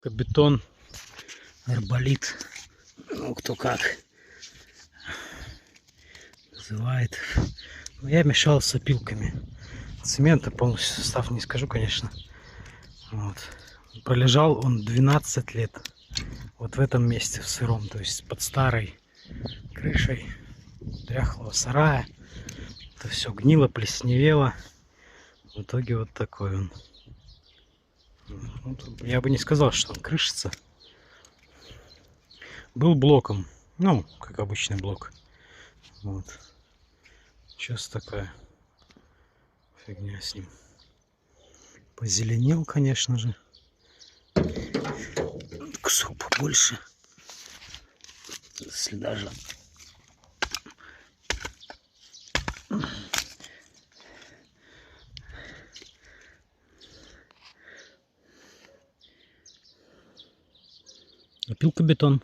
Пилкобетон, арболит, ну кто как называет. Но я мешал с опилками цемента, полностью состав не скажу, конечно. Вот. Пролежал он 12 лет вот в этом месте, в сыром, то есть под старой крышей дряхлого сарая. Это все гнило, плесневело. В итоге вот такой он. Я бы не сказал, что он крышится. Был блоком, ну, как обычный блок. Вот. Сейчас такая фигня с ним. Позеленел, конечно же. Кусок побольше. Если даже... Пилкобетон.